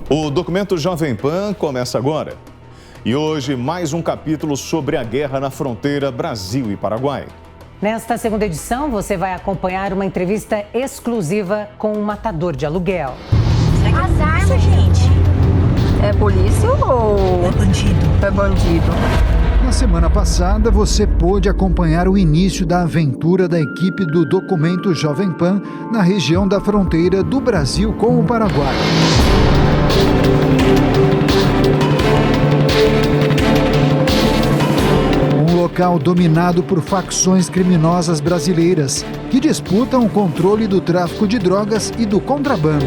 O Documento Jovem Pan começa agora. E hoje, mais um capítulo sobre a guerra na fronteira Brasil e Paraguai. Nesta segunda edição, você vai acompanhar uma entrevista exclusiva com um matador de aluguel. As armas, gente. É polícia ou... É bandido. É bandido. Na semana passada, você pôde acompanhar o início da aventura da equipe do Documento Jovem Pan na região da fronteira do Brasil com o Paraguai. Um local dominado por facções criminosas brasileiras que disputam o controle do tráfico de drogas e do contrabando.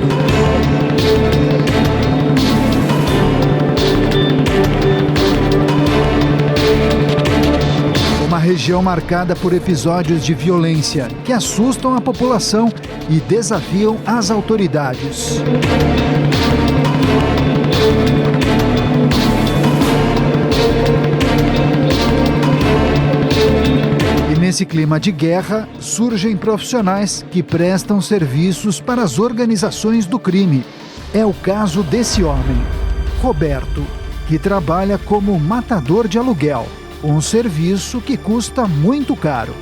Uma região marcada por episódios de violência que assustam a população e desafiam as autoridades. E nesse clima de guerra, surgem profissionais que prestam serviços para as organizações do crime. É o caso desse homem, Roberto, que trabalha como matador de aluguel. Um serviço que custa muito caro.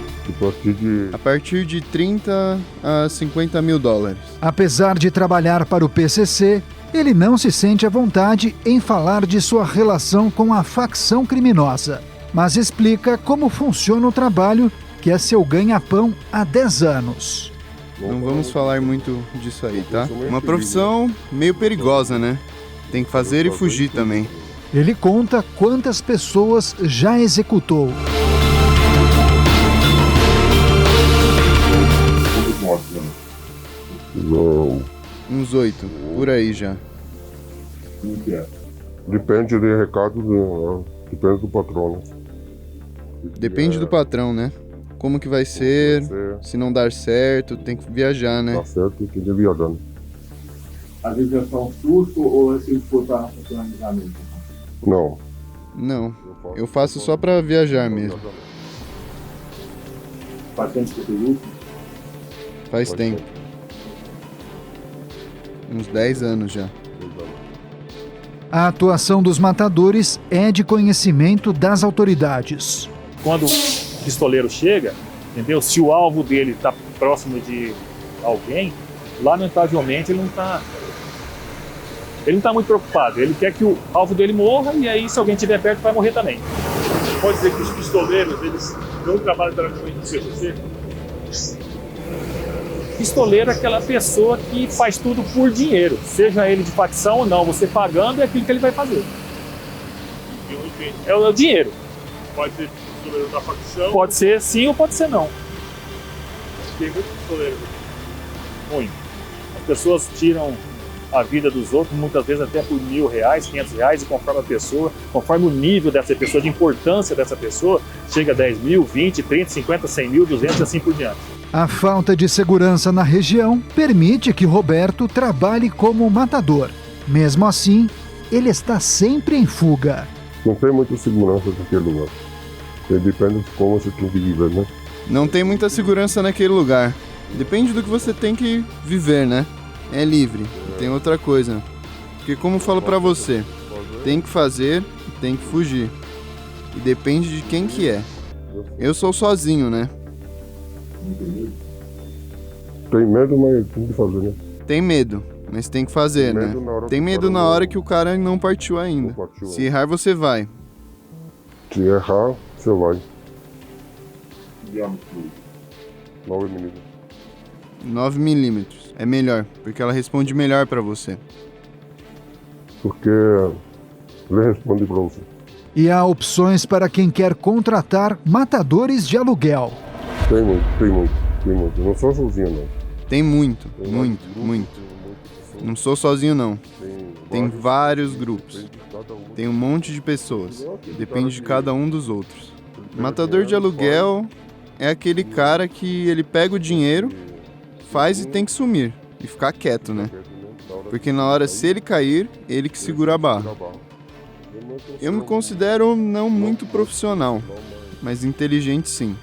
A partir de 30 a 50 mil dólares. Apesar de trabalhar para o PCC, ele não se sente à vontade em falar de sua relação com a facção criminosa, mas explica como funciona o trabalho, que é seu ganha-pão há 10 anos. Não vamos falar muito disso aí, tá? Uma profissão meio perigosa, né? Tem que fazer e fugir também. Ele conta quantas pessoas já executou. Uns 8, por aí já. Depende de recado, depende do patrão, né? Depende do patrão, né? Como que vai ser, se não dar certo, tem que viajar, né? Dá certo, tem que ir viajando. Às vezes é só um susto ou é se disputar planejamento? Não, eu faço só pra viajar mesmo. Faz tempo que você tem isso? Faz tempo. Uns 10 anos já. A atuação dos matadores é de conhecimento das autoridades. Quando o pistoleiro chega, entendeu? Se o alvo dele está próximo de alguém, lamentavelmente ele não está muito preocupado. Ele quer que o alvo dele morra e aí, se alguém estiver perto, vai morrer também. Pode dizer que os pistoleiros, eles não trabalham diretamente no CCC? Pistoleiro é aquela pessoa que faz tudo por dinheiro, seja ele de facção ou não. Você pagando é aquilo que ele vai fazer. É o dinheiro. Pode ser pistoleiro da facção? Pode ser sim ou pode ser não. Tem muitos pistoleiros. Muito. As pessoas tiram a vida dos outros, muitas vezes até por R$1.000, R$500, e conforme a pessoa, conforme o nível dessa pessoa, de importância dessa pessoa, chega a 10 mil, 20, 30, 50, 100 mil, 200 e assim por diante. A falta de segurança na região permite que Roberto trabalhe como matador. Mesmo assim, ele está sempre em fuga. Não tem muita segurança naquele lugar. Depende de como você tem que viver, né? Não tem muita segurança naquele lugar. Depende do que você tem que viver, né? É livre. Tem outra coisa. Porque como eu falo pra você, tem que fazer e tem que fugir. E depende de quem que é. Eu sou sozinho, né? Tem medo, mas tem que fazer, né? Tem medo, mas tem que fazer, né? Tem medo na hora que o cara não partiu ainda. Se errar, você vai. Se errar, você vai. 9mm. 9mm. É melhor, porque ela responde melhor pra você. Porque ele responde pra você. E há opções para quem quer contratar matadores de aluguel. Tem muito. Não sou sozinho, não. Tem muito. Não sou sozinho, não. Tem vários grupos. Tem um monte de pessoas. Depende de cada um dos outros. Matador de aluguel é aquele cara que ele pega o dinheiro, faz e tem que sumir. E ficar quieto, né? Porque na hora, se ele cair, ele que segura a barra. Eu me considero não muito profissional, mas inteligente sim.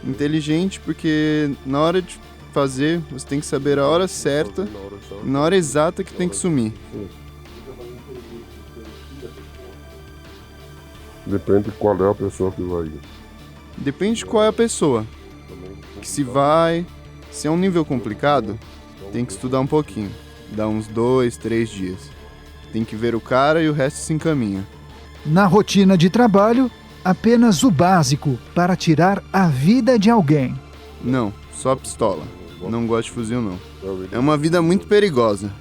Inteligente porque na hora de fazer, você tem que saber a hora certa e na hora exata que tem que sumir. Depende de qual é a pessoa que vai ir. Depende de qual é a pessoa. Que se vai... Se é um nível complicado, tem que estudar um pouquinho. Dá uns 2, 3 dias. Tem que ver o cara e o resto se encaminha. Na rotina de trabalho, apenas o básico para tirar a vida de alguém. Não, só pistola. Não gosto de fuzil, não. É uma vida muito perigosa.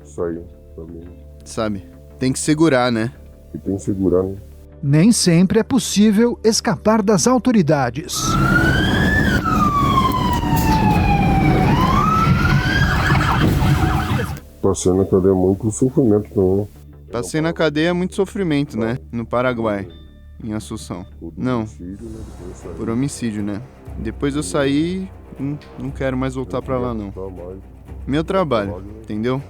Isso aí, também. Sabe, tem que segurar, né? E tem que segurar, né? Nem sempre é possível escapar das autoridades. Passei na cadeia muito sofrimento também. Passei na cadeia muito sofrimento, né? No Paraguai, em Assunção. Não, por homicídio, né? Depois eu saí, não quero mais voltar pra lá, não. Meu trabalho, entendeu?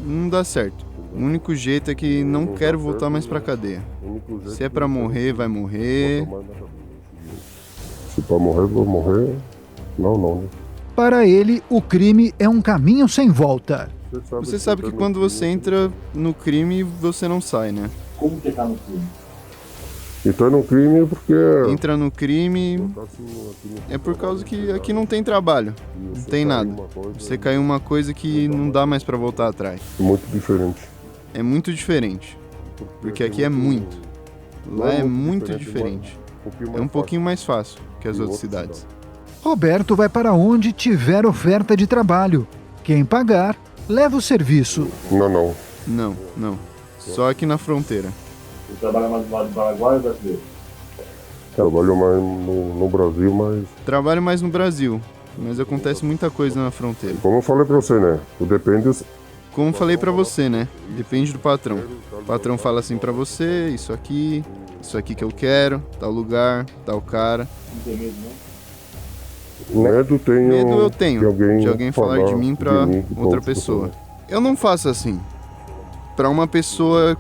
Não dá certo. O único jeito é que não quero voltar mais pra cadeia. Se é pra morrer, vai morrer. Se pra morrer, vou morrer. Não, né? Para ele, o crime é um caminho sem volta. Você sabe que quando você entra no crime, você não sai, né? Como que tá no crime? Então no crime é porque... Entra no crime é por causa que aqui não tem trabalho, não tem nada. Você caiu uma coisa que não dá mais pra voltar atrás. Muito diferente. É muito diferente, porque aqui é muito. Lá é muito diferente. É um pouquinho mais fácil que as outras cidades. Roberto vai para onde tiver oferta de trabalho. Quem pagar, leva o serviço. Não. Só aqui na fronteira. Você trabalha mais do lado do Paraguai ou brasileiro? Trabalho mais no Brasil, mas... Trabalho mais no Brasil, mas acontece muita coisa na fronteira. Como eu falei pra você, né? Depende... Como falei pra você, né? Depende do patrão. O patrão fala assim pra você, isso aqui que eu quero, tal lugar, tal cara. Não tem medo, não? Medo eu tenho, de alguém falar de mim pra outra pessoa. Eu não faço assim. Pra uma pessoa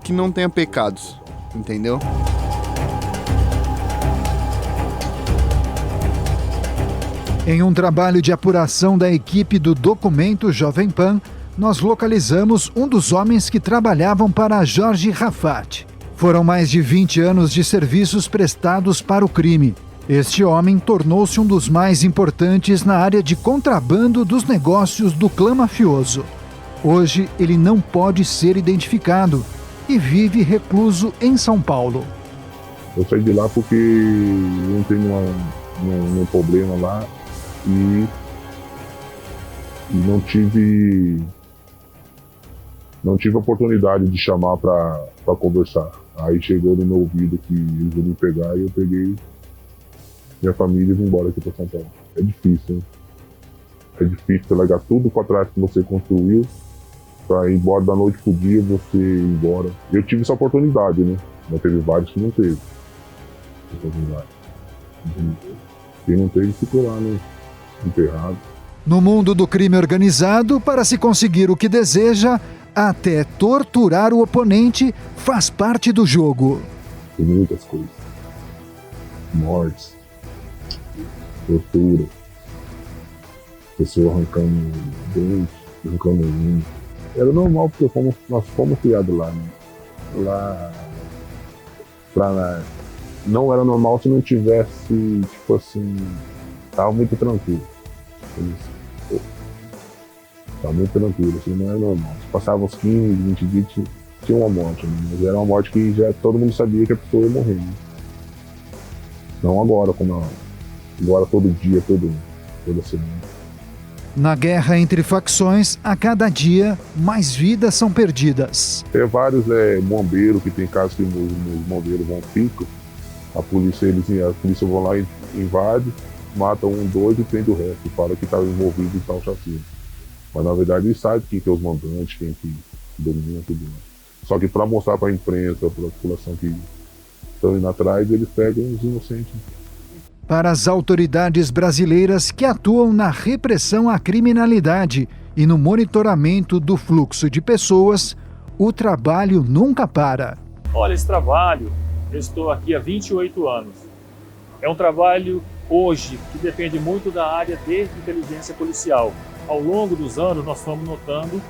que não tenha pecados, entendeu? Em um trabalho de apuração da equipe do Documento Jovem Pan, nós localizamos um dos homens que trabalhavam para Jorge Rafat. Foram mais de 20 anos de serviços prestados para o crime. Este homem tornou-se um dos mais importantes na área de contrabando dos negócios do clã mafioso. Hoje, ele não pode ser identificado e vive recluso em São Paulo. Eu saí de lá porque não tem nenhum problema lá e não tive oportunidade de chamar para conversar. Aí chegou no meu ouvido que eles iam me pegar e eu peguei minha família e vim embora aqui para São Paulo. É difícil, hein? É difícil largar tudo para trás que você construiu para ir embora da noite pro dia, você ir embora. Eu tive essa oportunidade, né? Mas teve vários que não teve. Quem não teve ficou lá, né? Enterrado. No mundo do crime organizado, para se conseguir o que deseja, até torturar o oponente faz parte do jogo. Tem muitas coisas. Mortes, tortura, pessoa arrancando dente, arrancando unha. Era normal porque nós fomos criados lá, né? Lá não era normal se não tivesse, tipo assim, tava muito tranquilo. Tava muito tranquilo, assim, não era normal. Se passava uns 15, 20 dias, tinha uma morte, né? Mas era uma morte que já todo mundo sabia que a pessoa ia morrer, né? Não agora, agora todo dia, toda semana. Na guerra entre facções, a cada dia, mais vidas são perdidas. Tem vários bombeiros que tem casos que os bombeiros vão pico, a polícia vão lá e invade, matam 1, 2 e prende o resto, e fala que estava envolvido em tal chacina. Mas na verdade eles sabem quem que é os mandantes, quem que domina tudo. Só que para mostrar para a imprensa, para a população que estão indo atrás, eles pegam os inocentes. Para as autoridades brasileiras que atuam na repressão à criminalidade e no monitoramento do fluxo de pessoas, o trabalho nunca para. Olha, esse trabalho, eu estou aqui há 28 anos. É um trabalho hoje que depende muito da área de inteligência policial. Ao longo dos anos, nós fomos notando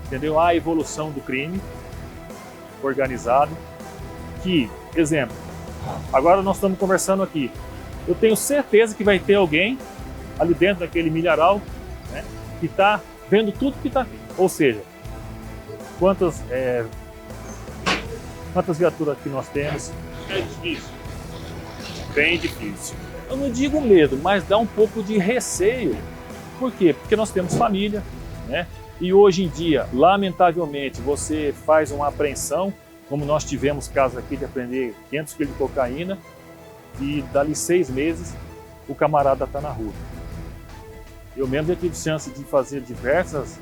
entendeu? A evolução do crime organizado, que, exemplo, agora nós estamos conversando aqui, eu tenho certeza que vai ter alguém ali dentro daquele milharal, né, que está vendo tudo que está aqui. Ou seja, quantas viaturas que nós temos? É difícil. Bem difícil. Eu não digo medo, mas dá um pouco de receio. Por quê? Porque nós temos família, né? E hoje em dia, lamentavelmente, você faz uma apreensão, como nós tivemos casos aqui de apreender 500 kg de cocaína, e dali 6 meses o camarada está na rua. Eu mesmo já tive chance de fazer diversas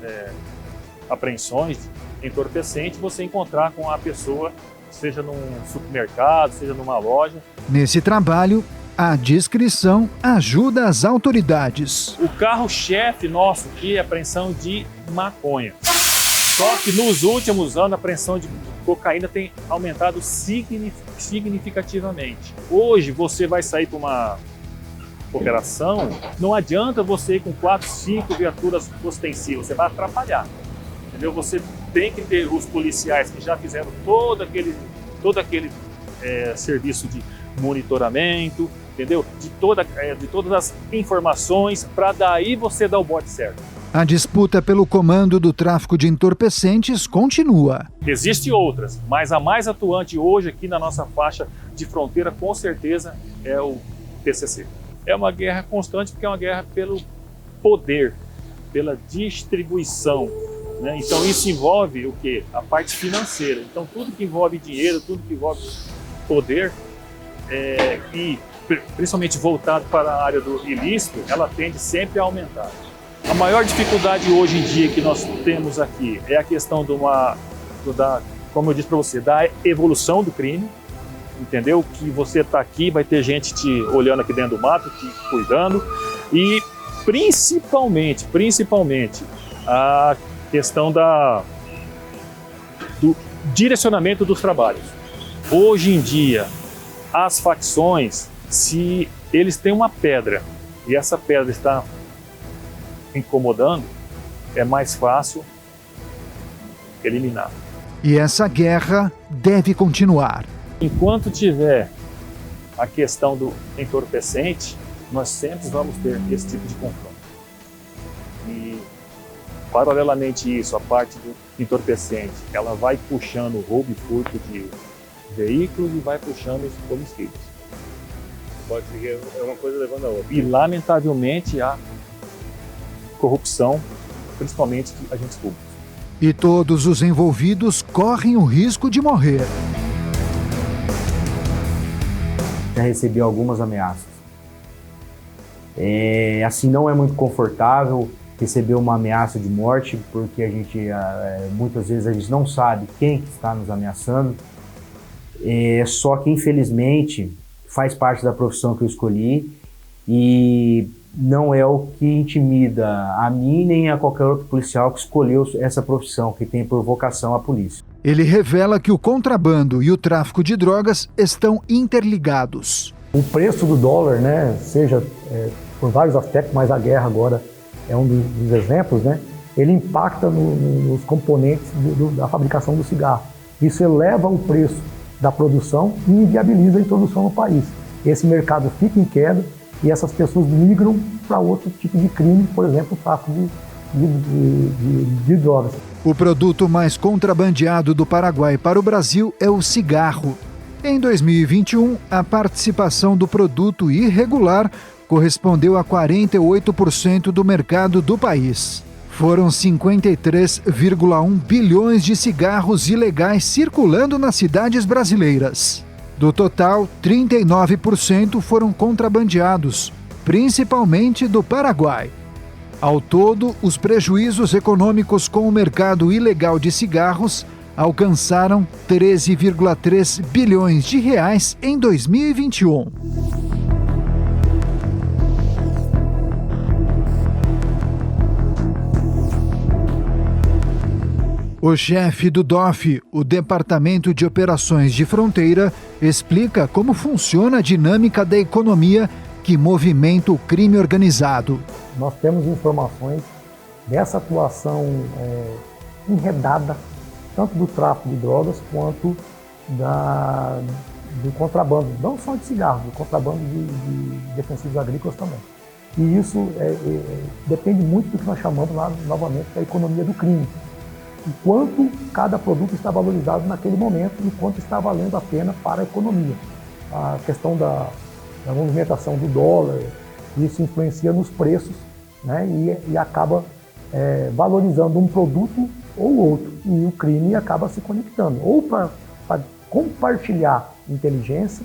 apreensões entorpecentes, você encontrar com a pessoa, seja num supermercado, seja numa loja. Nesse trabalho, a discrição ajuda as autoridades. O carro-chefe nosso aqui é a apreensão de maconha. Só que nos últimos anos a apreensão de cocaína tem aumentado significativamente. Hoje você vai sair para uma operação, não adianta você ir com 4, 5 viaturas ostensivas, você vai atrapalhar. Entendeu? Você tem que ter os policiais que já fizeram todo aquele serviço de monitoramento, entendeu? De todas as informações, para daí você dar o bote certo. A disputa pelo comando do tráfico de entorpecentes continua. Existem outras, mas a mais atuante hoje aqui na nossa faixa de fronteira, com certeza, é o PCC. É uma guerra constante, porque é uma guerra pelo poder, pela distribuição, né? Então isso envolve o quê? A parte financeira. Então tudo que envolve dinheiro, tudo que envolve poder, e principalmente voltado para a área do ilícito, ela tende sempre a aumentar. A maior dificuldade hoje em dia que nós temos aqui é a questão como eu disse para você, da evolução do crime, entendeu? Que você está aqui, vai ter gente te olhando aqui dentro do mato, te cuidando, e principalmente a questão do direcionamento dos trabalhos. Hoje em dia, as facções, se eles têm uma pedra e essa pedra está incomodando, é mais fácil eliminar. E essa guerra deve continuar. Enquanto tiver a questão do entorpecente, nós sempre vamos ter esse tipo de confronto. E, paralelamente a isso, a parte do entorpecente, ela vai puxando o roubo e furto de veículos e vai puxando esses homicídios. Pode ser que é uma coisa levando a outra. E, lamentavelmente, a corrupção, principalmente de agentes públicos. E todos os envolvidos correm o risco de morrer. Já recebi algumas ameaças. Assim, não é muito confortável receber uma ameaça de morte, porque a gente, muitas vezes, a gente não sabe quem está nos ameaçando. Só que, infelizmente, faz parte da profissão que eu escolhi e não é o que intimida a mim nem a qualquer outro policial que escolheu essa profissão, que tem por vocação a polícia. Ele revela que o contrabando e o tráfico de drogas estão interligados. O preço do dólar, né, seja por vários aspectos, mas a guerra agora é um dos exemplos, né, ele impacta nos componentes da fabricação do cigarro. Isso eleva o preço da produção e inviabiliza a introdução no país. Esse mercado fica em queda e essas pessoas migram para outro tipo de crime, por exemplo, o tráfico de drogas. O produto mais contrabandeado do Paraguai para o Brasil é o cigarro. Em 2021, a participação do produto irregular correspondeu a 48% do mercado do país. Foram 53,1 bilhões de cigarros ilegais circulando nas cidades brasileiras. Do total, 39% foram contrabandeados, principalmente do Paraguai. Ao todo, os prejuízos econômicos com o mercado ilegal de cigarros alcançaram 13,3 bilhões de reais em 2021. O chefe do DOF, o Departamento de Operações de Fronteira, explica como funciona a dinâmica da economia que movimenta o crime organizado. Nós temos informações dessa atuação enredada, tanto do tráfico de drogas quanto do contrabando, não só de cigarros, do contrabando de defensivos agrícolas também. E isso depende muito do que nós chamamos lá, novamente, da economia do crime. O quanto cada produto está valorizado naquele momento e quanto está valendo a pena para a economia. A questão da movimentação do dólar, isso influencia nos preços, né, e acaba valorizando um produto ou outro. E o crime acaba se conectando, ou para compartilhar inteligência,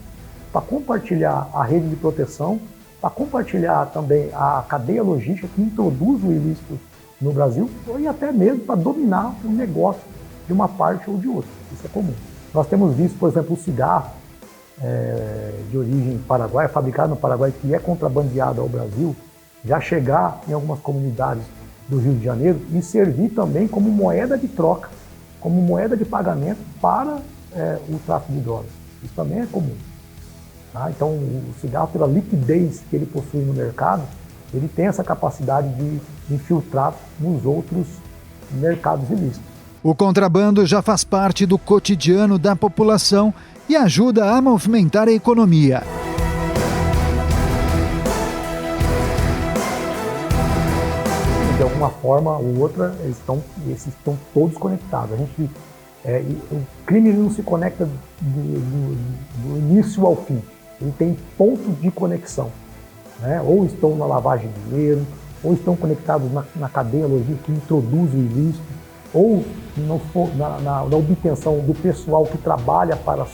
para compartilhar a rede de proteção, para compartilhar também a cadeia logística que introduz o ilícito no Brasil, e até mesmo para dominar o negócio de uma parte ou de outra. Isso é comum. Nós temos visto, por exemplo, o cigarro de origem paraguaia, fabricado no Paraguai, que é contrabandeado ao Brasil, já chegar em algumas comunidades do Rio de Janeiro e servir também como moeda de troca, como moeda de pagamento para o tráfico de drogas. Isso também é comum. Tá? Então, o cigarro, pela liquidez que ele possui no mercado, ele tem essa capacidade de infiltrar nos outros mercados ilícitos. O contrabando já faz parte do cotidiano da população e ajuda a movimentar a economia. De alguma forma ou outra, esses estão todos conectados. O crime não se conecta do início ao fim. Ele tem pontos de conexão, né? Ou estão na lavagem de dinheiro, ou estão conectados na cadeia logística que introduz o ilícito, ou na obtenção do pessoal que trabalha para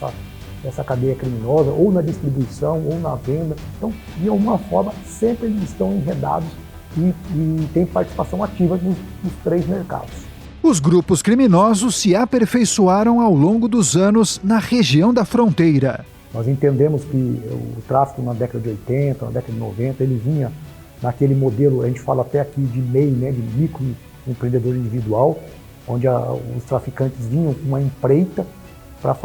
essa cadeia criminosa, ou na distribuição, ou na venda. Então, de alguma forma, sempre eles estão enredados e têm participação ativa nos três mercados. Os grupos criminosos se aperfeiçoaram ao longo dos anos na região da fronteira. Nós entendemos que o tráfico na década de 80, na década de 90, ele vinha naquele modelo, a gente fala até aqui de MEI, né, de microempreendedor individual, onde os traficantes vinham com uma empreita para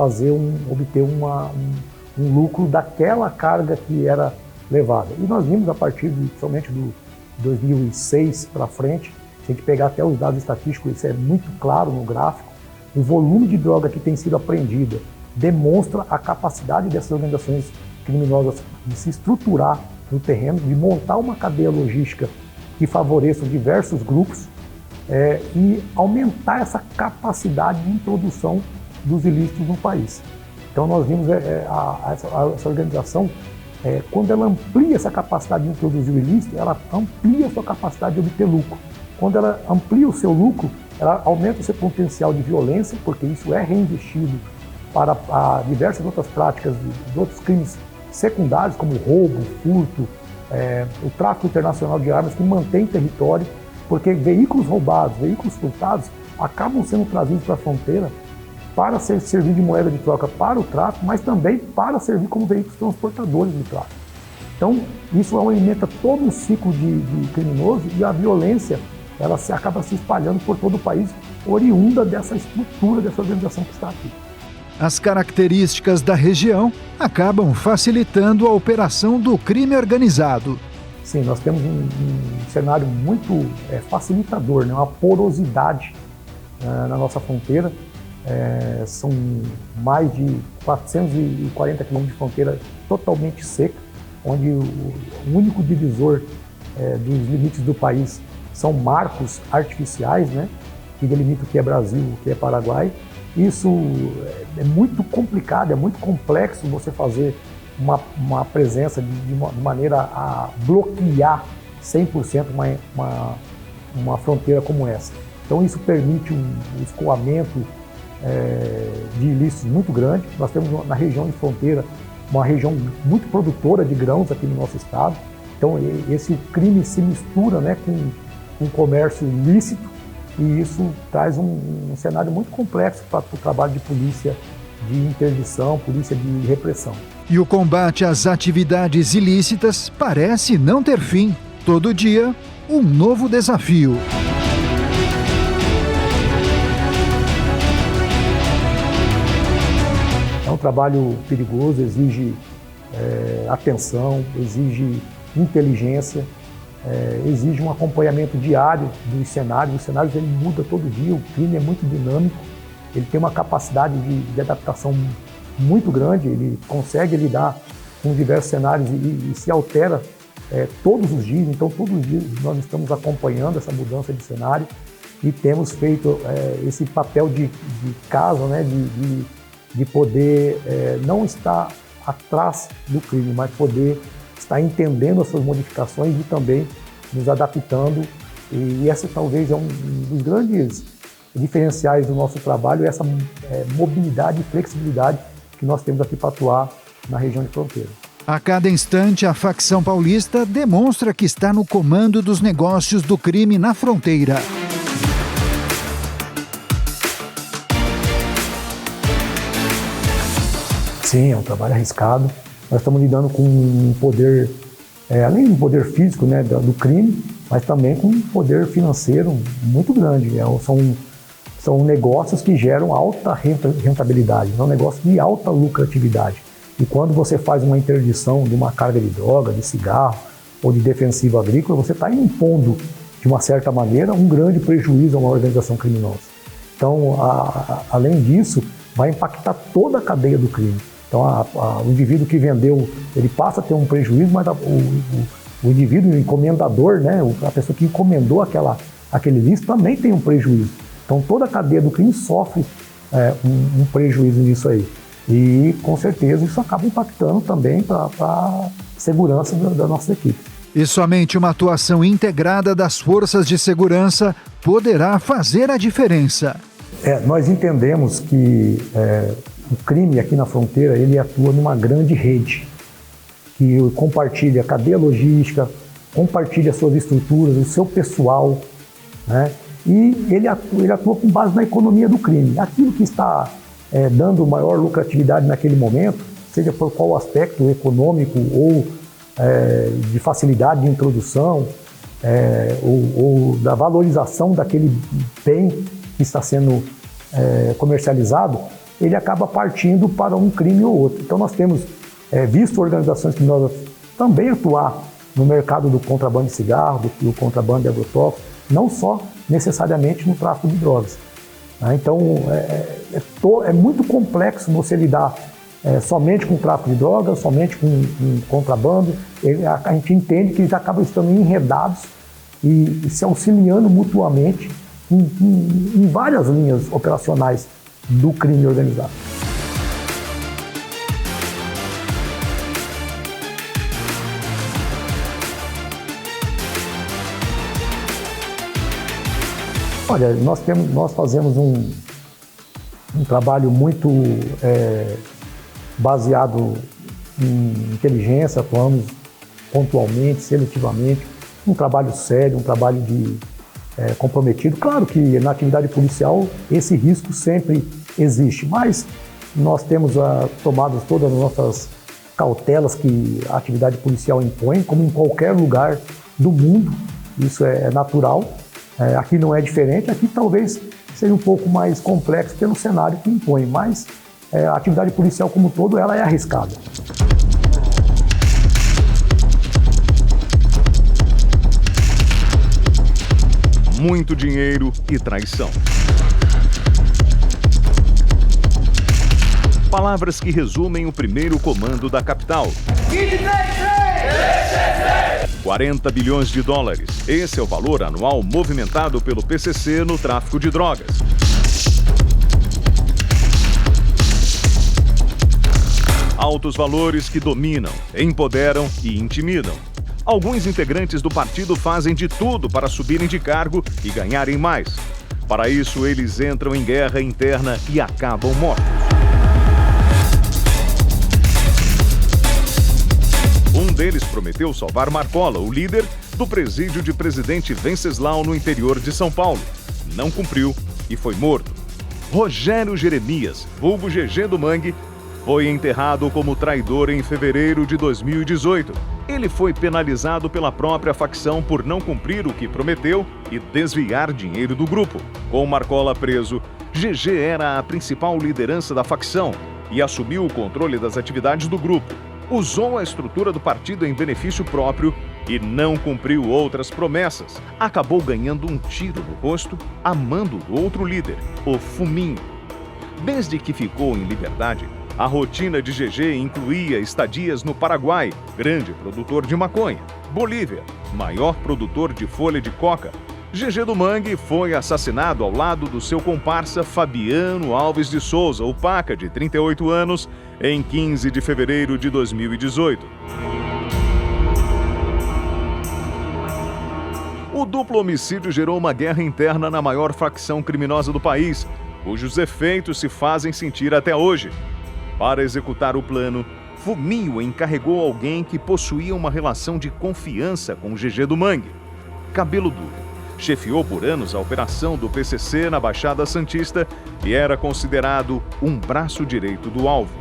obter um lucro daquela carga que era levada. E nós vimos a partir principalmente do 2006 para frente, se a gente pegar até os dados estatísticos, isso é muito claro no gráfico, o volume de droga que tem sido apreendida demonstra a capacidade dessas organizações criminosas de se estruturar no terreno, de montar uma cadeia logística que favoreça diversos grupos e aumentar essa capacidade de introdução dos ilícitos no país. Então nós vimos essa organização, quando ela amplia essa capacidade de introduzir o ilícito, ela amplia a sua capacidade de obter lucro. Quando ela amplia o seu lucro, ela aumenta o seu potencial de violência, porque isso é reinvestido para diversas outras práticas de outros crimes secundários, como roubo, furto, o tráfico internacional de armas que mantém território, porque veículos roubados, veículos furtados acabam sendo trazidos para a fronteira para servir de moeda de troca para o tráfico, mas também para servir como veículos transportadores do tráfico. Então, isso alimenta todo um ciclo de criminoso e a violência ela acaba se espalhando por todo o país, oriunda dessa estrutura, dessa organização que está aqui. As características da região acabam facilitando a operação do crime organizado. Sim, nós temos um cenário muito facilitador, né? Uma porosidade na nossa fronteira. São mais de 440 quilômetros de fronteira totalmente seca, onde o único divisor dos limites do país são marcos artificiais, né? Que delimitam o que é Brasil, o que é Paraguai. Isso é muito complicado, é muito complexo você fazer uma presença de maneira a bloquear 100% uma fronteira como essa. Então isso permite um escoamento de ilícitos muito grande. Nós temos na região de fronteira uma região muito produtora de grãos aqui no nosso estado. Então esse crime se mistura, né, com um comércio ilícito, e isso traz um cenário muito complexo para o trabalho de polícia de interdição, polícia de repressão. E o combate às atividades ilícitas parece não ter fim. Todo dia, um novo desafio. É um trabalho perigoso, exige atenção, exige inteligência, exige um acompanhamento diário dos cenários. Os cenários ele muda todo dia, o crime é muito dinâmico, ele tem uma capacidade de adaptação muito grande, ele consegue lidar com diversos cenários e se altera todos os dias. Então, todos os dias nós estamos acompanhando essa mudança de cenário e temos feito esse papel de casa, né, de poder não estar atrás do crime, mas poder estar entendendo as suas modificações e também nos adaptando. E essa talvez é um dos grandes diferenciais do nosso trabalho, essa mobilidade e flexibilidade que nós temos aqui para atuar na região de fronteira. A cada instante, a facção paulista demonstra que está no comando dos negócios do crime na fronteira. Sim, é um trabalho arriscado. Nós estamos lidando com um poder, além do poder físico, né, do crime, mas também com um poder financeiro muito grande. São negócios que geram alta rentabilidade, são negócios de alta lucratividade. E quando você faz uma interdição de uma carga de droga, de cigarro ou de defensivo agrícola, você está impondo, de uma certa maneira, um grande prejuízo a uma organização criminosa. Então, além disso, vai impactar toda a cadeia do crime. Então, o indivíduo que vendeu, ele passa a ter um prejuízo, mas o indivíduo, o encomendador, né, a pessoa que encomendou aquele ilícito também tem um prejuízo. Então, toda a cadeia do crime sofre um prejuízo nisso aí. E, com certeza, isso acaba impactando também para a segurança da nossa equipe. E somente uma atuação integrada das forças de segurança poderá fazer a diferença. Nós entendemos que o crime aqui na fronteira, ele atua numa grande rede, que compartilha a cadeia logística, compartilha suas estruturas, o seu pessoal, né? E ele atua com base na economia do crime. Aquilo que está dando maior lucratividade naquele momento, seja por qual aspecto econômico ou de facilidade de introdução, ou da valorização daquele bem que está sendo comercializado, ele acaba partindo para um crime ou outro. Então nós temos visto organizações criminosas também atuar no mercado do contrabando de cigarro, do contrabando de agrotóxicos, não só necessariamente no tráfico de drogas. Então é muito complexo você lidar somente com tráfico de drogas, somente com contrabando. A gente entende que eles acabam estando enredados e se auxiliando mutuamente em várias linhas operacionais do crime organizado. Olha, nós fazemos um trabalho muito baseado em inteligência, atuamos pontualmente, seletivamente, um trabalho sério, um trabalho comprometido. Claro que na atividade policial esse risco sempre existe, mas nós temos tomado todas as nossas cautelas que a atividade policial impõe, como em qualquer lugar do mundo, isso é natural. Aqui não é diferente, aqui talvez seja um pouco mais complexo pelo cenário que impõe, mas a atividade policial como um todo ela é arriscada. Muito dinheiro e traição. Palavras que resumem o primeiro comando da capital. 40 bilhões de dólares. Esse é o valor anual movimentado pelo PCC no tráfico de drogas. Altos valores que dominam, empoderam e intimidam. Alguns integrantes do partido fazem de tudo para subirem de cargo e ganharem mais. Para isso, eles entram em guerra interna e acabam mortos. Um deles prometeu salvar Marcola, o líder do presídio de Presidente Venceslau no interior de São Paulo. Não cumpriu e foi morto. Rogério Jeremias, vulgo GG do Mangue, foi enterrado como traidor em fevereiro de 2018. Ele foi penalizado pela própria facção por não cumprir o que prometeu e desviar dinheiro do grupo. Com Marcola preso, GG era a principal liderança da facção e assumiu o controle das atividades do grupo. Usou a estrutura do partido em benefício próprio e não cumpriu outras promessas. Acabou ganhando um tiro no rosto, amando o outro líder, o Fuminho. Desde que ficou em liberdade, a rotina de GG incluía estadias no Paraguai, grande produtor de maconha, Bolívia, maior produtor de folha de coca. GG do Mangue foi assassinado ao lado do seu comparsa Fabiano Alves de Souza, o Paca, de 38 anos, em 15 de fevereiro de 2018. O duplo homicídio gerou uma guerra interna na maior facção criminosa do país, cujos efeitos se fazem sentir até hoje. Para executar o plano, Fuminho encarregou alguém que possuía uma relação de confiança com GG do Mangue, Cabelo Duro. Chefiou por anos a operação do PCC na Baixada Santista e era considerado um braço direito do alvo.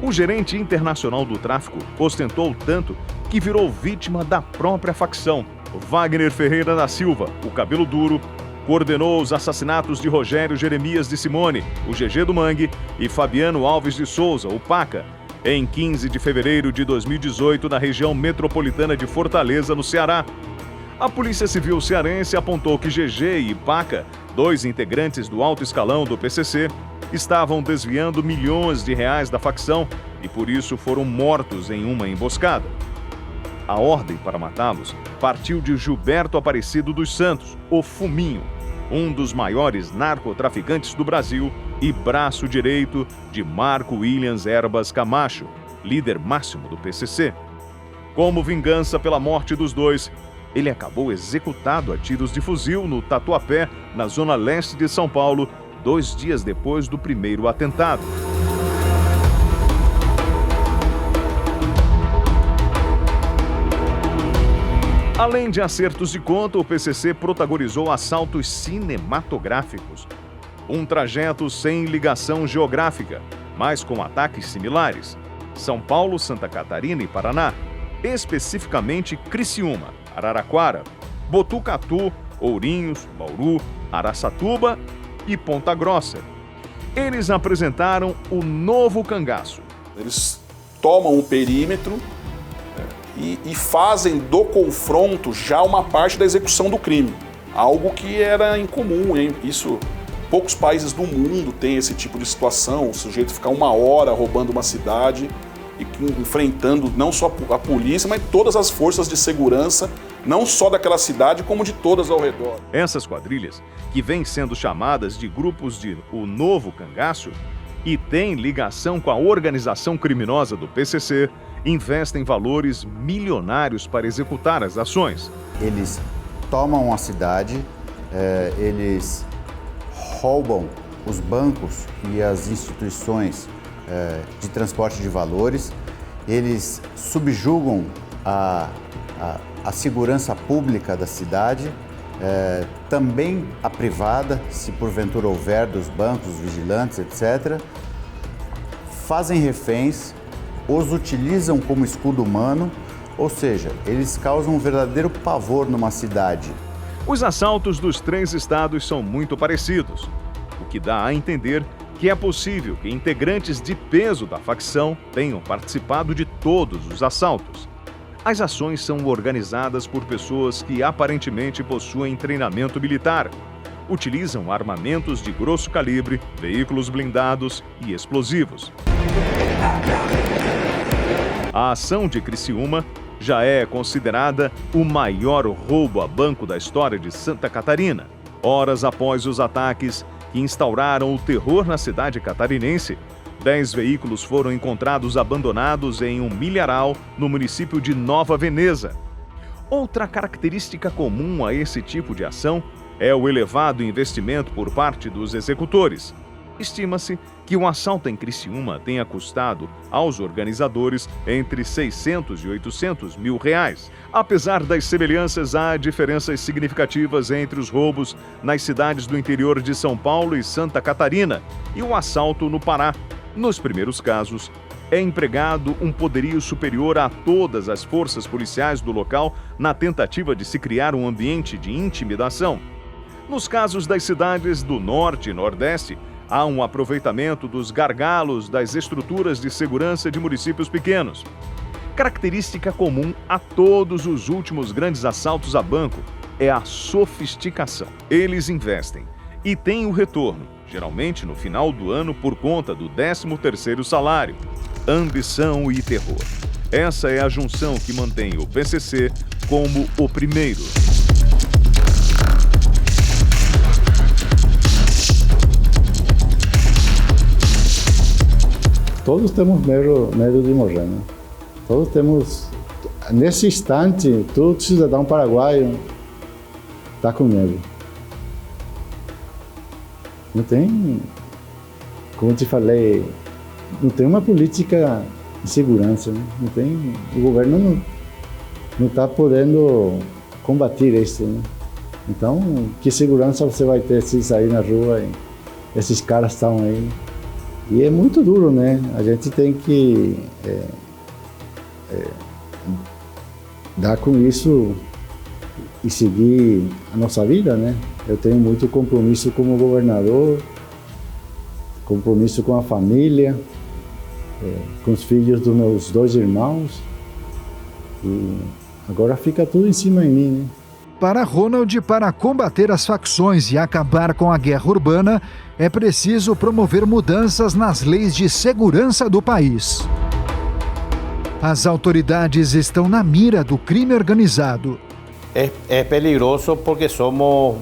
O gerente internacional do tráfico ostentou tanto que virou vítima da própria facção. Wagner Ferreira da Silva, o Cabelo Duro, coordenou os assassinatos de Rogério Jeremias de Simone, o GG do Mangue, e Fabiano Alves de Souza, o Paca, em 15 de fevereiro de 2018 na região metropolitana de Fortaleza, no Ceará. A Polícia Civil cearense apontou que GG e Paca, dois integrantes do alto escalão do PCC, estavam desviando milhões de reais da facção e por isso foram mortos em uma emboscada. A ordem para matá-los partiu de Gilberto Aparecido dos Santos, o Fuminho, um dos maiores narcotraficantes do Brasil e braço direito de Marco Williams Erbas Camacho, líder máximo do PCC. Como vingança pela morte dos dois, ele acabou executado a tiros de fuzil no Tatuapé, na zona leste de São Paulo, 2 dias depois do primeiro atentado. Além de acertos de conta, o PCC protagonizou assaltos cinematográficos. Um trajeto sem ligação geográfica, mas com ataques similares. São Paulo, Santa Catarina e Paraná. Especificamente Criciúma, Araraquara, Botucatu, Ourinhos, Bauru, Araçatuba e Ponta Grossa. Eles apresentaram o novo cangaço. Eles tomam o perímetro e fazem do confronto já uma parte da execução do crime. Algo que era incomum, hein? Isso, poucos países do mundo têm esse tipo de situação, o sujeito ficar 1 hora roubando uma cidade e enfrentando não só a polícia, mas todas as forças de segurança, não só daquela cidade, como de todas ao redor. Essas quadrilhas, que vêm sendo chamadas de grupos de O Novo Cangaço e têm ligação com a organização criminosa do PCC, investem valores milionários para executar as ações. Eles tomam a cidade, eles roubam os bancos e as instituições de transporte de valores, eles subjugam a segurança pública da cidade, também a privada, se porventura houver, dos bancos, vigilantes, etc. Fazem reféns, os utilizam como escudo humano, ou seja, eles causam um verdadeiro pavor numa cidade. Os assaltos dos 3 estados são muito parecidos, o que dá a entender que é possível que integrantes de peso da facção tenham participado de todos os assaltos. As ações são organizadas por pessoas que aparentemente possuem treinamento militar, utilizam armamentos de grosso calibre, veículos blindados e explosivos. A ação de Criciúma já é considerada o maior roubo a banco da história de Santa Catarina. Horas após os ataques que instauraram o terror na cidade catarinense, 10 veículos foram encontrados abandonados em um milharal no município de Nova Veneza. Outra característica comum a esse tipo de ação é o elevado investimento por parte dos executores. Estima-se que o assalto em Criciúma tenha custado aos organizadores entre 600 e 800 mil reais. Apesar das semelhanças, há diferenças significativas entre os roubos nas cidades do interior de São Paulo e Santa Catarina e o assalto no Pará. Nos primeiros casos, é empregado um poderio superior a todas as forças policiais do local na tentativa de se criar um ambiente de intimidação. Nos casos das cidades do Norte e Nordeste, Há um aproveitamento dos gargalos das estruturas de segurança de municípios pequenos. Característica comum a todos os últimos grandes assaltos a banco é a sofisticação. Eles investem e têm o retorno, geralmente no final do ano por conta do 13º salário. Ambição e terror. Essa é a junção que mantém o PCC como o primeiro. Todos temos medo de morrer, né? Todos temos... Nesse instante, todo cidadão paraguaio está com medo. Não tem, como eu te falei, não tem uma política de segurança, né? Não tem, o governo não está podendo combater isso, né? Então, que segurança você vai ter se sair na rua e esses caras estão aí? E é muito duro, né? A gente tem que dar com isso e seguir a nossa vida, né? Eu tenho muito compromisso como governador, compromisso com a família, com os filhos dos meus 2 irmãos. E agora fica tudo em cima de mim, né? Para Ronald, para combater as facções e acabar com a guerra urbana, é preciso promover mudanças nas leis de segurança do país. As autoridades estão na mira do crime organizado. Es peligroso porque somos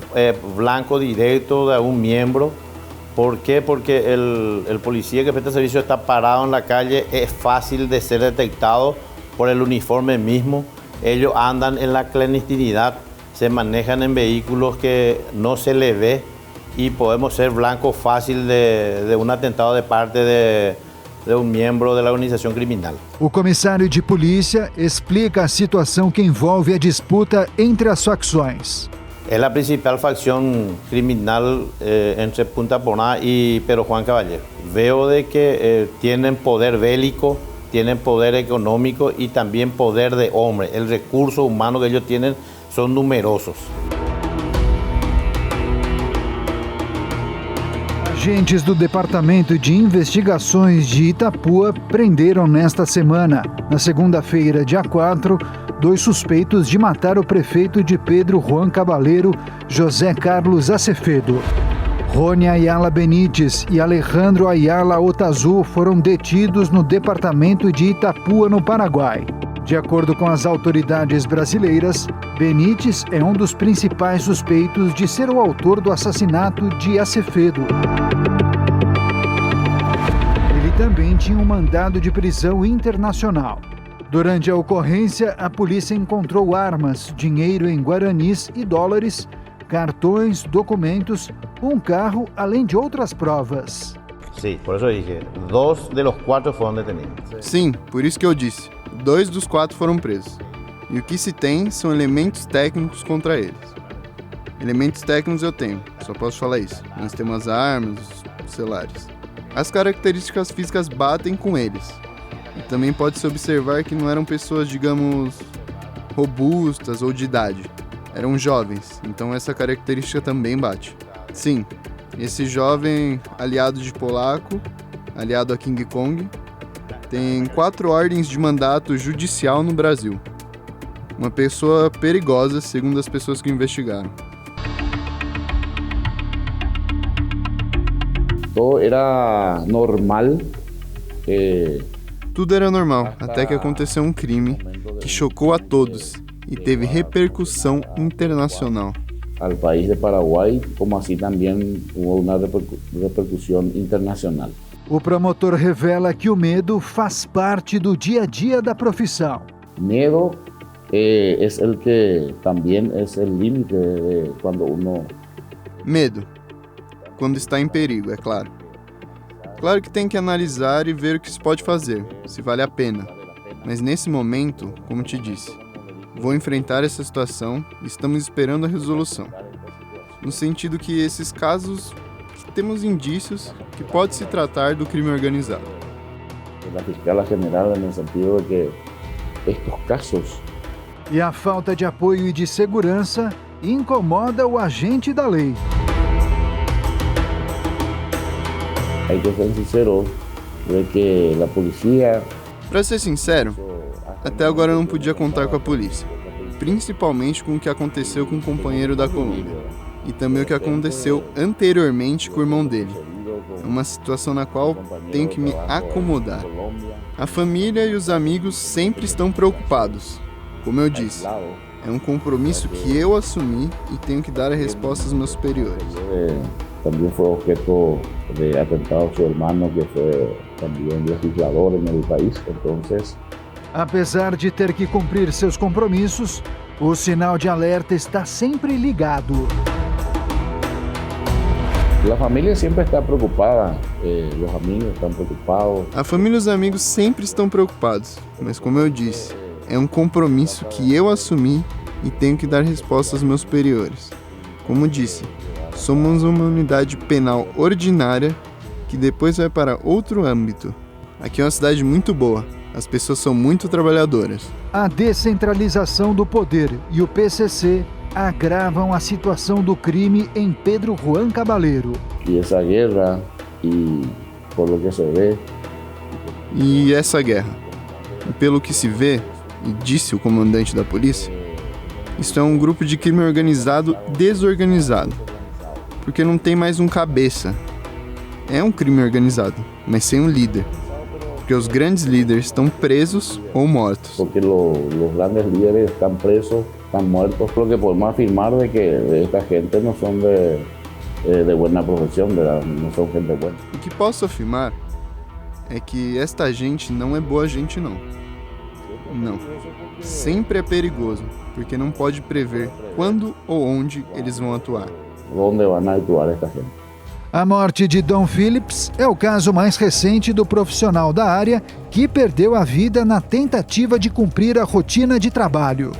blanco directo de un miembro. ¿Por qué? Porque el policía que presta servicio está parado en la calle, es fácil de ser detectado por el uniforme mismo. Ellos andan en la clandestinidad, se manejan en vehículos que no se les ve y podemos ser blanco fácil de un atentado de parte de um membro da organização criminal. O comissário de polícia explica a situação que envolve a disputa entre as facções. É a principal facção criminal entre Punta Poná e Pedro Juan Caballero. Veo de que tienen poder bélico, tienen poder económico y también poder de hombre. El recurso humano que ellos tienen son numerosos. Agentes do Departamento de Investigações de Itapúa prenderam nesta semana, na segunda-feira, dia 4, 2 suspeitos de matar o prefeito de Pedro Juan Caballero, José Carlos Acevedo. Rony Ayala Benítez e Alejandro Ayala Otazu foram detidos no departamento de Itapúa, no Paraguai. De acordo com as autoridades brasileiras, Benítez é um dos principais suspeitos de ser o autor do assassinato de Acevedo. Ele também tinha um mandado de prisão internacional. Durante a ocorrência, a polícia encontrou armas, dinheiro em guaranis e dólares, cartões, documentos, um carro, além de outras provas. Sim, por isso eu disse, 2 dos 4 foram detenidos. Sim, por isso que eu disse, 2 dos 4 foram presos. E o que se tem são elementos técnicos contra eles. Elementos técnicos eu tenho, só posso falar isso. Nós temos armas, celulares. As características físicas batem com eles. E também pode-se observar que não eram pessoas, digamos, robustas ou de idade. Eram jovens, então essa característica também bate. Sim, esse jovem aliado de polaco, aliado a King Kong, tem 4 ordens de mandato judicial no Brasil. Uma pessoa perigosa, segundo as pessoas que investigaram. Todo era normal. Tudo era normal, até que aconteceu um crime que chocou a todos e teve repercussão internacional. Al país de Paraguai, como assim também houve uma repercussão internacional. O promotor revela que o medo faz parte do dia a dia da profissão. Medo é o que também é o limite de quando uno... Medo. Quando está em perigo, é claro. Claro que tem que analisar e ver o que se pode fazer, se vale a pena. Mas nesse momento, como te disse, vou enfrentar essa situação e estamos esperando a resolução. No sentido que esses casos, temos indícios que pode se tratar do crime organizado. A fiscal general, no sentido de que estes casos... E a falta de apoio e de segurança incomoda o agente da lei. hay que ser sincero de que la policía... Para ser sincero, até agora eu não podia contar com a polícia, principalmente com o que aconteceu com o companheiro da Colômbia e também o que aconteceu anteriormente com o irmão dele. É uma situação na qual tenho que me acomodar. A família e os amigos sempre estão preocupados. Como eu disse, é um compromisso que eu assumi e tenho que dar a resposta aos meus superiores. Também foi objeto de atentado seu irmão, que foi também legislador no país. Então, apesar de ter que cumprir seus compromissos, o sinal de alerta está sempre ligado. A família sempre está preocupada, os amigos estão preocupados. A família e os amigos sempre estão preocupados, mas como eu disse, é um compromisso que eu assumi e tenho que dar resposta aos meus superiores. Como disse, somos uma unidade penal ordinária que depois vai para outro âmbito. Aqui é uma cidade muito boa, as pessoas são muito trabalhadoras. A descentralização do poder e o PCC agravam a situação do crime em Pedro Juan Cabaleiro. E essa guerra, e por lo que se vê... E essa guerra, e pelo que se vê, e disse o comandante da polícia, isso é um grupo de crime organizado desorganizado, porque não tem mais um cabeça. É um crime organizado, mas sem um líder, porque os grandes líderes estão presos ou mortos. Porque os grandes líderes estão presos, estão mortos, porque podemos afirmar de que esta gente não são de boa profissão, não são gente boa. O que posso afirmar é que esta gente não é boa gente, não. Não. Sempre é perigoso, porque não pode prever quando ou onde eles vão atuar. Onde vão atuar esta gente? A morte de Don Phillips é o caso mais recente do profissional da área que perdeu a vida na tentativa de cumprir a rotina de trabalho.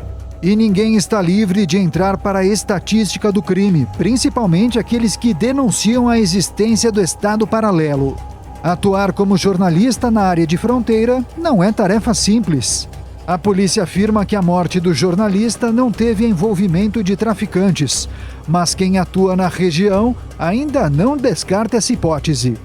E ninguém está livre de entrar para a estatística do crime, principalmente aqueles que denunciam a existência do Estado paralelo. Atuar como jornalista na área de fronteira não é tarefa simples. A polícia afirma que a morte do jornalista não teve envolvimento de traficantes, mas quem atua na região ainda não descarta essa hipótese.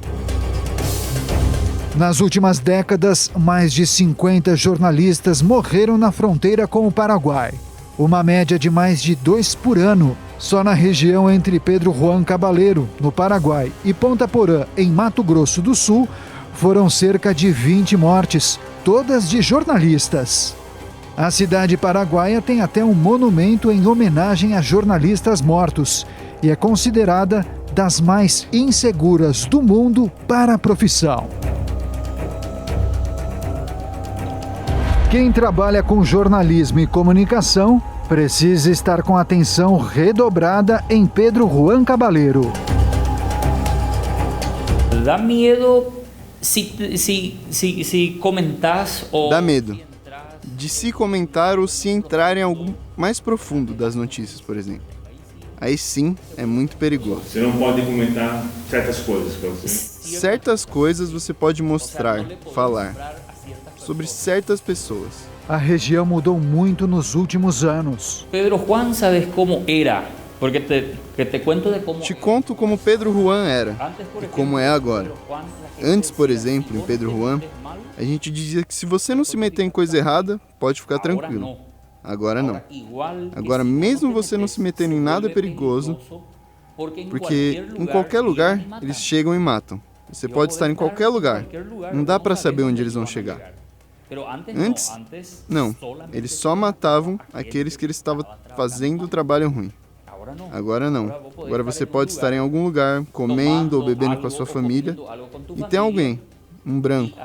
Nas últimas décadas, mais de 50 jornalistas morreram na fronteira com o Paraguai. Uma média de mais de 2 por ano. Só na região entre Pedro Juan Cabaleiro, no Paraguai, e Ponta Porã, em Mato Grosso do Sul, foram cerca de 20 mortes, todas de jornalistas. A cidade paraguaia tem até um monumento em homenagem a jornalistas mortos e é considerada das mais inseguras do mundo para a profissão. Quem trabalha com jornalismo e comunicação precisa estar com atenção redobrada em Pedro Juan Cabaleiro. Dá medo se comentas ou... Dá medo de se comentar ou se entrar em algo mais profundo das notícias, por exemplo. Aí sim, é muito perigoso. Você não pode comentar certas coisas para você. Certas coisas você pode mostrar, falar sobre certas pessoas. A região mudou muito nos últimos anos. Pedro Juan, sabes como era? Porque te cuento de como... Te conto como Pedro Juan era e como é agora. Antes, por exemplo, em Pedro Juan, a gente dizia que se você não se meter em coisa errada, pode ficar tranquilo. Agora não. Agora, mesmo você não se meter em nada perigoso, porque em qualquer lugar eles chegam e matam. Você pode estar em qualquer lugar. Não dá para saber onde eles vão chegar. Antes, não. Eles só matavam aqueles que eles estavam fazendo o trabalho ruim. Agora não. Agora você pode estar em algum lugar, comendo ou bebendo com a sua família, e tem alguém, um branco,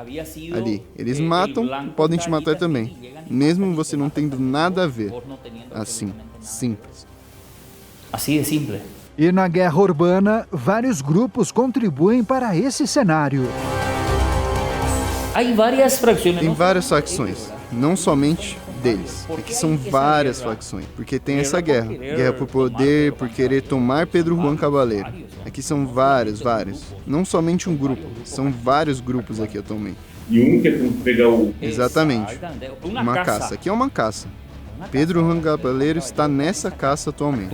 ali. Eles matam e podem te matar também, mesmo você não tendo nada a ver. Assim, simples. Assim é simples. E na guerra urbana, vários grupos contribuem para esse cenário. Tem várias facções, não somente deles. Aqui são várias facções, porque tem essa guerra. Guerra por poder, por querer tomar Pedro Juan Cabaleiro. Aqui são vários. Não somente um grupo, são vários grupos aqui atualmente. E um quer pegar o... Exatamente. Uma caça. Aqui é uma caça. Pedro Juan Cabaleiro está nessa caça atualmente.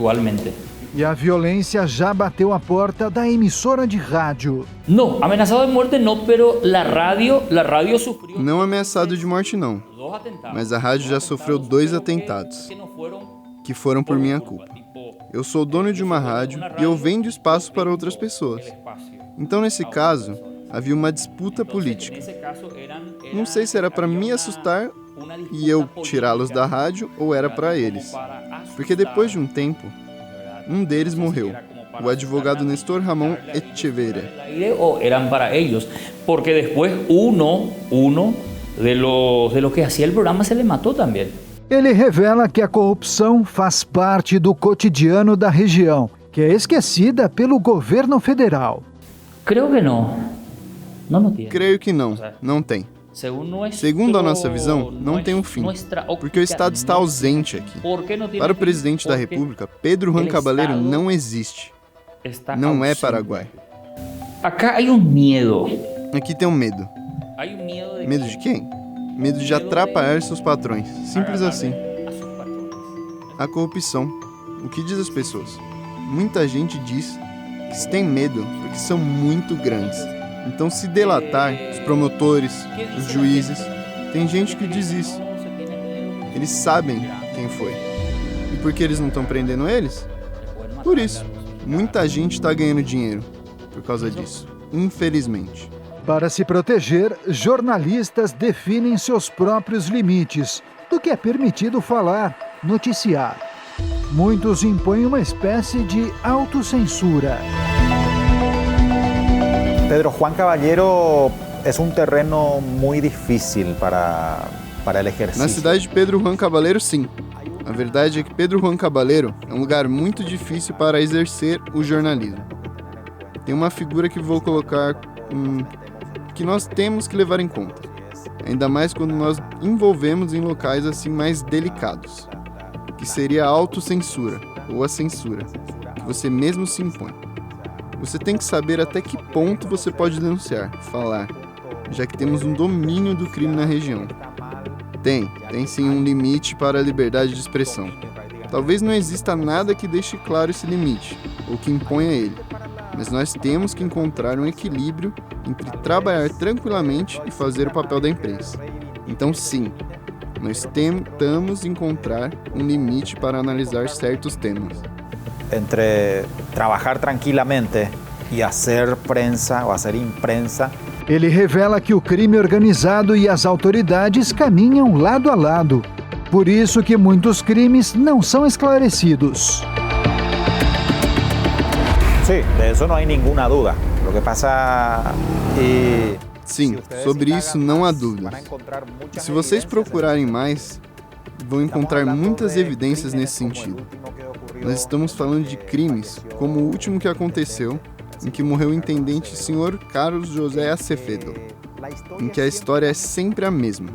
E a violência já bateu a porta da emissora de rádio. No, amenazado de muerte no, pero la radio sufrió. Não ameaçado de morte não, mas a rádio já sofreu 2 atentados, que foram por minha culpa. Eu sou dono de uma rádio e eu vendo espaço para outras pessoas. Então, nesse caso, havia uma disputa política. Não sei se era para me assustar e eu tirá-los da rádio ou era para eles. Porque depois de um tempo, um deles morreu, o advogado Néstor Ramón Echeverría. O eran para ellos, porque después uno de los que hacía el programa se le mató también. Ele revela que a corrupção faz parte do cotidiano da região, que é esquecida pelo governo federal. Creio que não. Não tem. Creio que não tem. Segundo a nossa visão, não tem um fim, porque o Estado está ausente aqui. Para o presidente da República, Pedro Juan Caballero não existe. Não é Paraguai. Acá há medo. Aqui tem um medo. Medo de quem? Medo de atrapalhar seus patrões. Simples assim. A corrupção. O que diz as pessoas? Muita gente diz que se tem medo porque são muito grandes. Então, se delatar, os promotores, os juízes, tem gente que diz isso. Eles sabem quem foi. E por que eles não estão prendendo eles? Por isso. Muita gente está ganhando dinheiro por causa disso, infelizmente. Para se proteger, jornalistas definem seus próprios limites do que é permitido falar, noticiar. Muitos impõem uma espécie de autocensura. Pedro Juan Caballero é um terreno muito difícil para o exercício. Na cidade de Pedro Juan Caballero, sim. A verdade é que Pedro Juan Caballero é um lugar muito difícil para exercer o jornalismo. Tem uma figura que vou colocar que nós temos que levar em conta, ainda mais quando nós envolvemos em locais assim mais delicados, que seria a autocensura ou a censura, que você mesmo se impõe. Você tem que saber até que ponto você pode denunciar, falar, já que temos um domínio do crime na região. Tem sim um limite para a liberdade de expressão. Talvez não exista nada que deixe claro esse limite, ou que imponha ele, mas nós temos que encontrar um equilíbrio entre trabalhar tranquilamente e fazer o papel da imprensa. Então sim, nós tentamos encontrar um limite para analisar certos temas. Entre trabalhar tranquilamente e fazer prensa ou fazer imprensa. Ele revela que o crime organizado e as autoridades caminham lado a lado. Por isso que muitos crimes não são esclarecidos. Sim, de isso não há nenhuma dúvida. O que passa Sim, sobre isso não há dúvida. E se vocês procurarem mais, vão encontrar muitas evidências nesse sentido. Nós estamos falando de crimes, como o último que aconteceu, em que morreu o intendente Sr. Carlos José Acevedo, em que a história é sempre a mesma.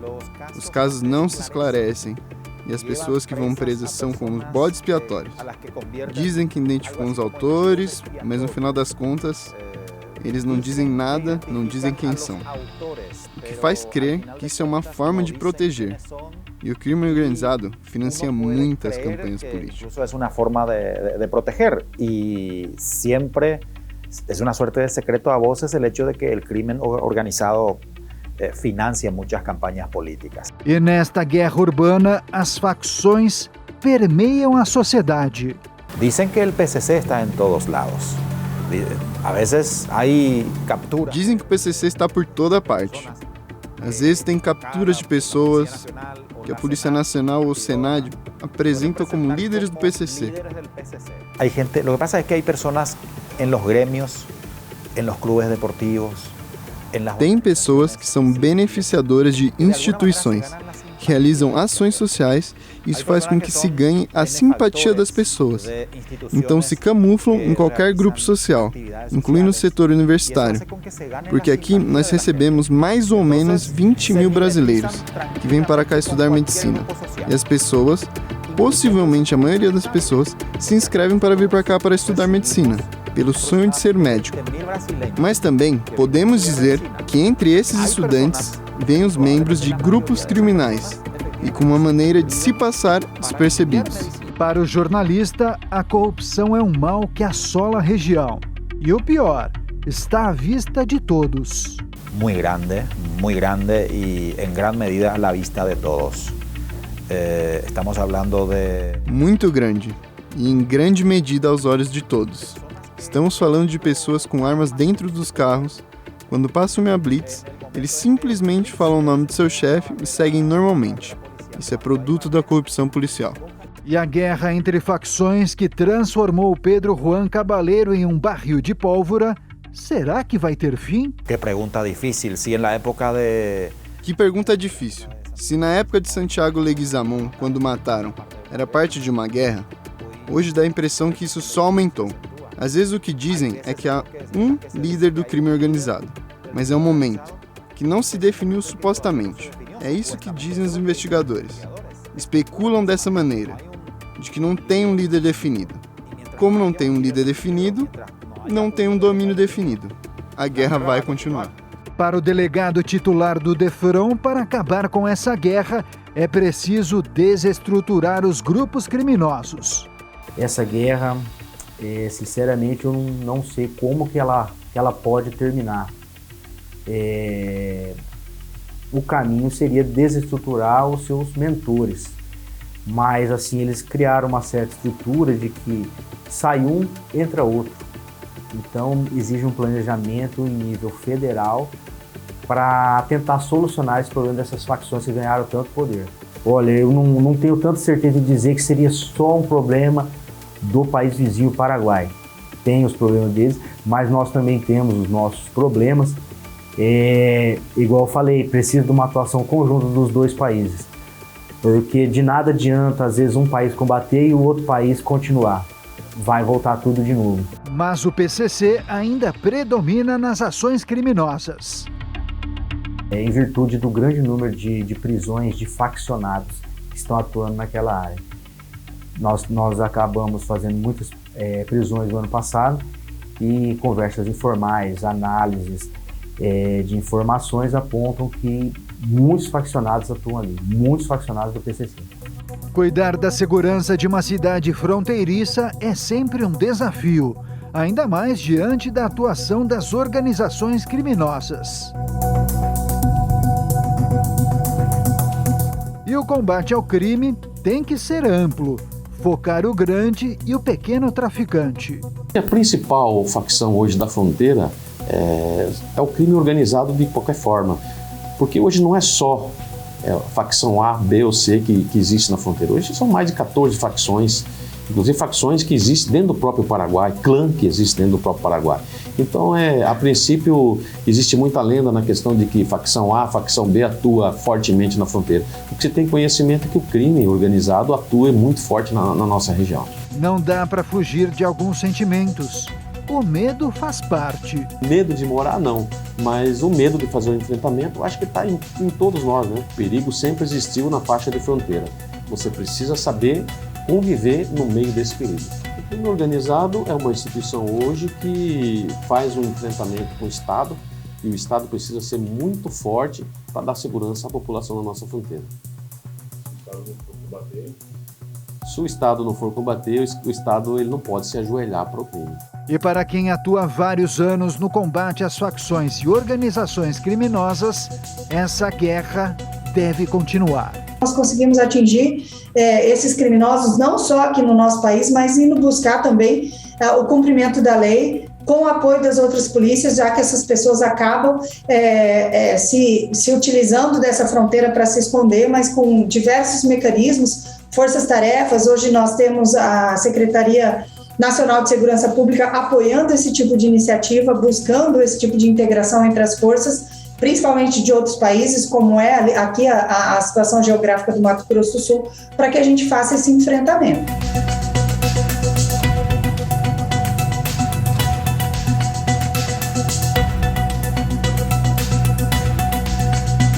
Os casos não se esclarecem e as pessoas que vão presas são como bodes expiatórios. Dizem que identificam os autores, mas no final das contas, eles não dizem nada, não dizem quem são. O que faz crer que isso é uma forma de proteger. E o crime organizado financia muitas campanhas políticas. Isso é uma forma de proteger e sempre es una suerte de secreto a voces el hecho de que el crimen organizado financia muchas campañas políticas. E nesta guerra urbana, as facções permeiam a sociedade. Dicen que el PCC está en todos lados. A veces hay capturas. Dizem que o PCC está por toda parte. Às vezes tem capturas de pessoas que a Polícia Nacional ou o Senado apresentam como líderes do PCC. Hay gente, lo que pasa es que hay personas en los gremios, en los clubes deportivos, en las... Tem pessoas que são beneficiadoras de instituições, que realizam ações sociais, e isso faz com que se ganhe a simpatia das pessoas. Então se camuflam em qualquer grupo social, incluindo o setor universitário, porque aqui nós recebemos mais ou menos 20 mil brasileiros que vêm para cá estudar medicina, e as pessoas, possivelmente a maioria das pessoas, se inscrevem para vir para cá para estudar medicina, pelo sonho de ser médico. Mas também podemos dizer que entre esses estudantes vêm os membros de grupos criminais e com uma maneira de se passar despercebidos. Para o jornalista, a corrupção é um mal que assola a região. E o pior, está à vista de todos. Muy grande y en gran medida a la vista de todos. Estamos hablando de... Muito grande e em grande medida aos olhos de todos. Estamos falando de pessoas com armas dentro dos carros. Quando passa uma blitz, eles simplesmente falam o nome do seu chefe e seguem normalmente. Isso é produto da corrupção policial. E a guerra entre facções que transformou Pedro Juan Caballero em um barril de pólvora, será que vai ter fim? Que pergunta difícil, se na época de... Que pergunta difícil. Se na época de Santiago Leguizamón, quando mataram, era parte de uma guerra, hoje dá a impressão que isso só aumentou. Às vezes o que dizem é que há um líder do crime organizado, mas é um momento que não se definiu supostamente. É isso que dizem os investigadores. Especulam dessa maneira, de que não tem um líder definido. Como não tem um líder definido, não tem um domínio definido. A guerra vai continuar. Para o delegado titular do Defron, para acabar com essa guerra, é preciso desestruturar os grupos criminosos. Essa guerra, sinceramente, eu não sei como que ela pode terminar. O caminho seria desestruturar os seus mentores, mas assim eles criaram uma certa estrutura de que sai um, entra outro. Então exige um planejamento em nível federal para tentar solucionar esse problema dessas facções que ganharam tanto poder. Olha, eu não tenho tanta certeza de dizer que seria só um problema do país vizinho Paraguai. Tem os problemas deles, mas nós também temos os nossos problemas. Igual eu falei, precisa de uma atuação conjunta dos dois países, porque de nada adianta às vezes um país combater e o outro país continuar. Vai voltar tudo de novo. Mas o PCC ainda predomina nas ações criminosas. Em virtude do grande número de prisões de faccionados que estão atuando naquela área. Nós acabamos fazendo muitas prisões no ano passado e conversas informais, análises de informações apontam que muitos faccionados atuam ali, muitos faccionados do PCC. Cuidar da segurança de uma cidade fronteiriça é sempre um desafio, ainda mais diante da atuação das organizações criminosas. E o combate ao crime tem que ser amplo, focar o grande e o pequeno traficante. A principal facção hoje da fronteira é o crime organizado de qualquer forma, porque hoje não é só a facção A, B ou C que existe na fronteira. Hoje são mais de 14 facções, inclusive facções que existem dentro do próprio Paraguai, clã que existe dentro do próprio Paraguai. Então, a princípio, existe muita lenda na questão de que facção A, facção B atua fortemente na fronteira. O que você tem conhecimento é que o crime organizado atua muito forte na nossa região. Não dá para fugir de alguns sentimentos. O medo faz parte. Medo de morar, não. Mas o medo de fazer o enfrentamento, acho que está em todos nós, né? O perigo sempre existiu na faixa de fronteira. Você precisa saber conviver no meio desse perigo. O crime organizado é uma instituição hoje que faz um enfrentamento com o Estado e o Estado precisa ser muito forte para dar segurança à população da nossa fronteira. Se o Estado não for combater, o Estado ele não pode se ajoelhar para o crime. E para quem atua há vários anos no combate às facções e organizações criminosas, essa guerra deve continuar. Nós conseguimos atingir esses criminosos não só aqui no nosso país, mas indo buscar também o cumprimento da lei, com o apoio das outras polícias, já que essas pessoas acabam se utilizando dessa fronteira para se esconder, mas com diversos mecanismos, forças-tarefas. Hoje nós temos a Secretaria Nacional de Segurança Pública apoiando esse tipo de iniciativa, buscando esse tipo de integração entre as forças, principalmente de outros países, como é aqui a situação geográfica do Mato Grosso do Sul, para que a gente faça esse enfrentamento.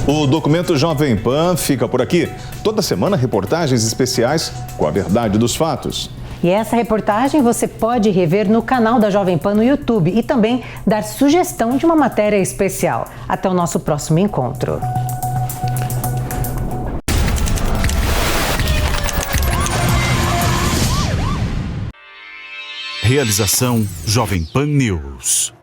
O documento Jovem Pan fica por aqui. Toda semana, reportagens especiais com a verdade dos fatos. E essa reportagem você pode rever no canal da Jovem Pan no YouTube e também dar sugestão de uma matéria especial. Até o nosso próximo encontro. Realização Jovem Pan News.